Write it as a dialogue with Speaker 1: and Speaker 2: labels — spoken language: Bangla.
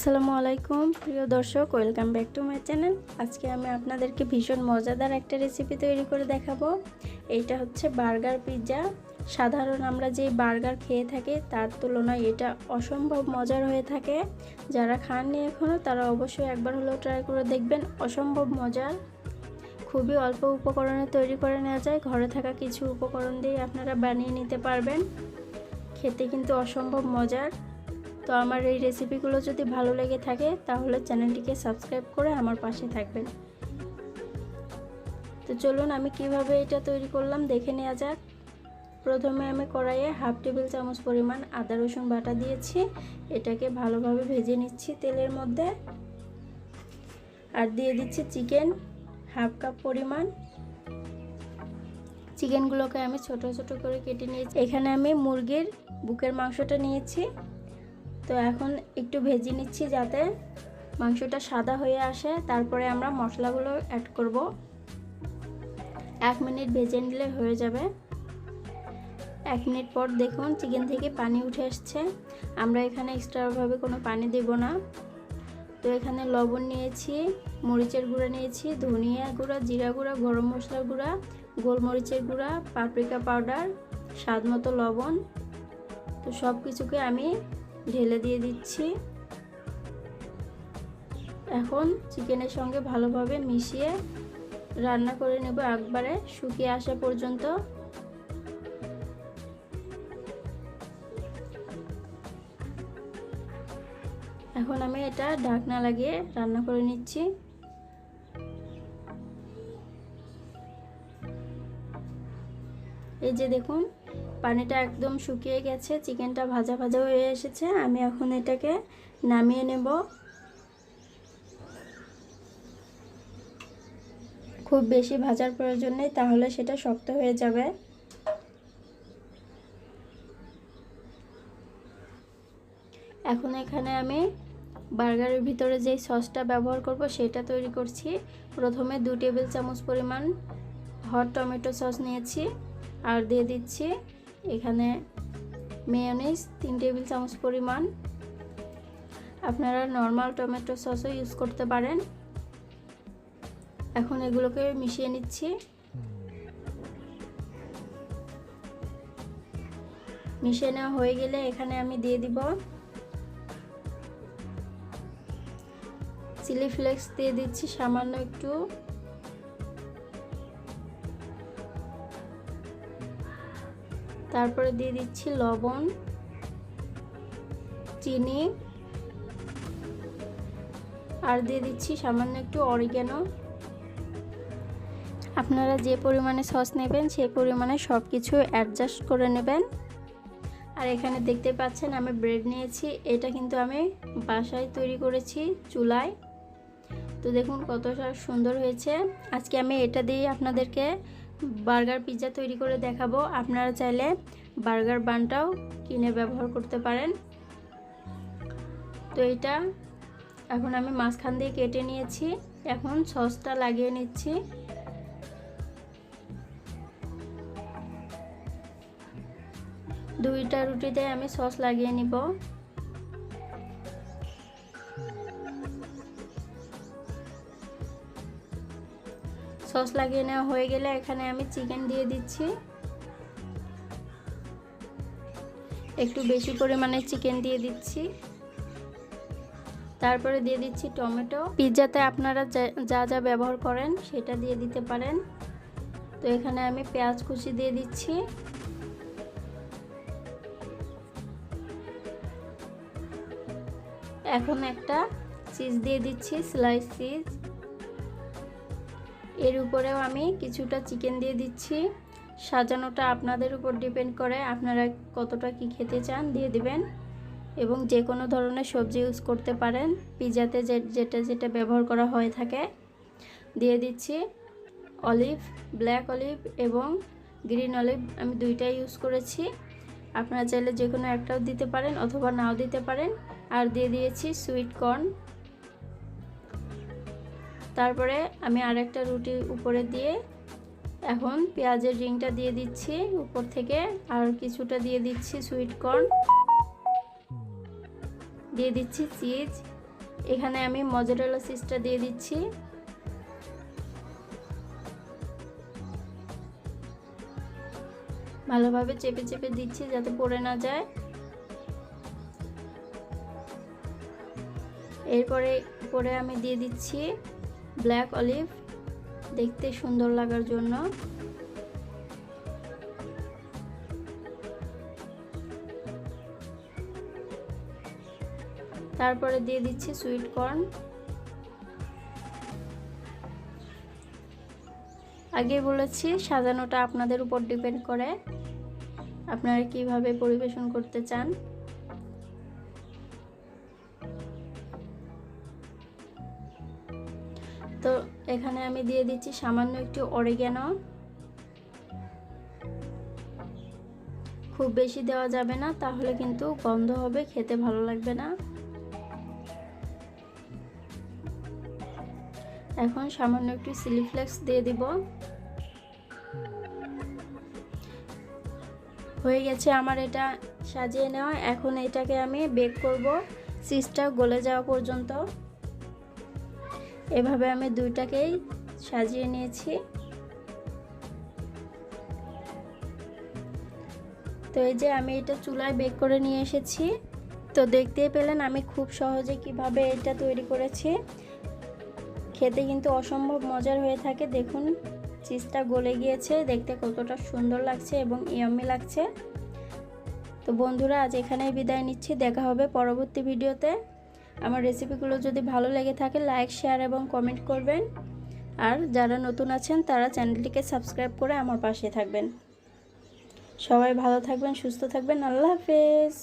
Speaker 1: আসসালামু আলাইকুম প্রিয় দর্শক, welcome back to my channel. আজকে আমি আপনাদেরকে ভীষণ মজাদার একটা রেসিপি তৈরি করে দেখাবো। এইটা হচ্ছে বার্গার পিৎজা। সাধারণ আমরা যে বার্গার খেয়ে থাকি তার তুলনায় এটা অসম্ভব মজার হয়ে থাকে। যারা খাননি এখনও তারা অবশ্যই একবার হলেও ট্রাই করে দেখবেন। অসম্ভব মজার, খুবই অল্প উপকরণে তৈরি করে নেওয়া যায়। ঘরে থাকা কিছু উপকরণ দিয়ে আপনারা বানিয়ে নিতে পারবেন। খেতে কিন্তু অসম্ভব মজার। তো আমার এই রেসিপিগুলো যদি ভালো লেগে থাকে তাহলে চ্যানেলটিকে সাবস্ক্রাইব করে আমার পাশে থাকবেন। তো চলুন আমি কিভাবে এটা তৈরি করলাম দেখে নেওয়া যাক। প্রথমে আমি কড়াইয়ে হাফ টেবিল চামচ পরিমাণ আদা রসুন বাটা দিয়েছি। এটাকে ভালোভাবে ভেজে নিচ্ছি তেলের মধ্যে। আর দিয়ে দিচ্ছি চিকেন হাফ কাপ পরিমাণ। চিকেনগুলোকে আমি ছোট ছোট করে কেটে নিয়েছি। এখানে আমি মুরগির বুকের মাংসটা নিয়েছি। তো এখন একটু ভেজে নিচ্ছি যাতে মাংসটা সাদা হয়ে আসে। তারপরে আমরা মশলাগুলো অ্যাড করব। 1 মিনিট ভেজে নিলে হয়ে যাবে। 1 মিনিট পর দেখুন চিকেন থেকে পানি উঠে আসছে। আমরা এখানে এক্সট্রাভাবে কোনো পানি দেব না। তো এখানে লবণ নিয়েছি, মরিচের গুঁড়া নিয়েছি, ধনিয়া গুঁড়া, জিরা গুঁড়া, গরম মশলার গুঁড়া, গোলমরিচের গুঁড়া, পাপরিকা পাউডার, স্বাদ মতো লবণ। তো সব কিছুকে আমি ঢেলে দিয়ে দিচ্ছি। এখন চিকেনের সঙ্গে ভালোভাবে মিশিয়ে রান্না করে নেব একবারে শুকিয়ে আসা পর্যন্ত। এখন আমি এটা ঢাকনা লাগিয়ে রান্না করে নিচ্ছি। এই যে দেখুন পানিটা একদম শুকিয়ে গেছে, চিকেনটা ভাজা ভাজা হয়ে এসেছে। আমি এখন এটাকে নামিয়ে নেব। খুব বেশি ভাজার প্রয়োজন নেই, তাহলে সেটা শক্ত হয়ে যাবে। এখন এখানে আমি বার্গারের ভিতরে যেই সসটা ব্যবহার করব সেটা তৈরি করছি। প্রথমে 2 টেবিল চামচ পরিমাণ হট টমেটো সস নিয়েছি। আর দিয়ে দিচ্ছি এখানে মেয়োনিজ 3 টেবিল চামচ পরিমাণ। আপনারা নর্মাল টমেটো সসও ইউজ করতে পারেন। এখন এগুলোকে মিশিয়ে নিচ্ছি। মিশিয়ে নেওয়া হয়ে গেলে এখানে আমি দিয়ে দিব চিলি ফ্লেক্স, দিয়ে দিচ্ছি সামান্য একটু। তারপরে দিয়ে দিচ্ছি লবণ, চিনি, আর দিয়ে দিচ্ছি সামান্য একটু অরিগ্যানো। আপনারা যে পরিমাণে সস নেবেন সেই পরিমাণে সব কিছু অ্যাডজাস্ট করে নেবেন। আর এখানে দেখতে পাচ্ছেন আমি ব্রেড নিয়েছি। এটা কিন্তু আমি বাসায় তৈরি করেছি চুলায়। তো দেখুন কতটা সুন্দর হয়েছে। আজকে আমি এটা দিয়ে আপনাদেরকে বার্গার পিৎজা তৈরি করে দেখাবো। আপনারা চাইলে বার্গার বানটাও কিনে ব্যবহার করতে পারেন। তো এটা এখন আমি মাঝখান দিয়ে কেটে নিয়েছি। এখন সসটা লাগিয়ে নিচ্ছি। দুইটা রুটিতে আমি সস লাগিয়ে নিব। সস লাগিয়ে নেওয়া হয়ে গেলে এখানে আমি চিকেন দিয়ে দিচ্ছি। একটু বেশি পরিমাণে চিকেন দিয়ে দিচ্ছি। তারপরে দিয়ে দিচ্ছি টমেটো। পিৎজাতে আপনারা যা যা ব্যবহার করেন সেটা দিয়ে দিতে পারেন। তো এখানে আমি পেঁয়াজ কুচি দিয়ে দিচ্ছি। এখন একটা চিজ দিয়ে দিচ্ছি, স্লাইস চিজ। এর উপরেও আমি কিছুটা চিকেন দিয়ে দিচ্ছি। সাজানোটা আপনাদের উপর ডিপেন্ড করে, আপনারা কতটা কি খেতে চান দিয়ে দিবেন। এবং যে কোনো ধরনের সবজি ইউজ করতে পারেন পিৎজাতে, যেটা ব্যবহার করা হয়ে থাকে। দিয়ে দিচ্ছি অলিভ, ব্ল্যাক অলিভ এবং গ্রিন অলিভ, আমি দুইটাই ইউজ করেছি। আপনারা চাইলে যে কোনো একটাও দিতে পারেন অথবা নাও দিতে পারেন। আর দিয়ে দিয়েছি সুইট কর্ন। তারপরে আমি আরেকটা রুটি উপরে দিয়ে এখন পেঁয়াজের রিংটা দিয়ে দিচ্ছি উপর থেকে। আর কিছুটা দিয়ে দিচ্ছি সুইট কর্ন, দিয়ে দিচ্ছি চিজ। এখানে আমি মজারেলা চিজটা দিয়ে দিচ্ছি। ভালোভাবে চেপে চেপে দিচ্ছি যাতে পড়ে না যায়। এরপরে আমি দিয়ে দিচ্ছি ব্ল্যাক অলিভ, দেখতে সুন্দর লাগার জন্য। তারপরে দিয়ে দিচ্ছি সুইট কর্ন। আগে বলেছি সাজানোটা আপনাদের উপর ডিপেন্ড করে, আপনারা কিভাবে পরিবেশন করতে চান। তো এখানে আমি দিয়ে দিচ্ছি সামান্য একটু অরিগ্যানো। খুব বেশি দেওয়া যাবে না, তাহলে কিন্তু গন্ধ হবে, খেতে ভালো লাগবে না। এখন সামান্য একটু চিলি ফ্লেক্স দিয়ে দিব। হয়ে গেছে আমার এটা সাজিয়ে নেওয়া। এখন এটাকে আমি বেক করব চিজটা গলে যাওয়া পর্যন্ত। এভাবে আমি দুইটাকেই সাজিয়ে নিয়েছি। তো এই যে আমি এটা চুলায় বেক করে নিয়ে এসেছি। তো দেখতেই পেলেন আমি খুব সহজে কিভাবে এটা তৈরি করেছি। খেতে কিন্তু অসম্ভব মজার হয়ে থাকে। দেখুন চিজটা গলে গিয়েছে, দেখতে কতটা সুন্দর লাগছে এবং ইয়াম্মি লাগছে। তো বন্ধুরা আজ এখানেই বিদায় নিচ্ছি, দেখা হবে পরবর্তী ভিডিওতে। আমার রেসিপিগুলো যদি ভালো লেগে থাকে লাইক, শেয়ার এবং কমেন্ট করবেন। আর যারা নতুন আছেন তারা চ্যানেলটিকে সাবস্ক্রাইব করে আমার পাশে থাকবেন। সবাই ভালো থাকবেন, সুস্থ থাকবেন। আল্লাহ হাফেজ।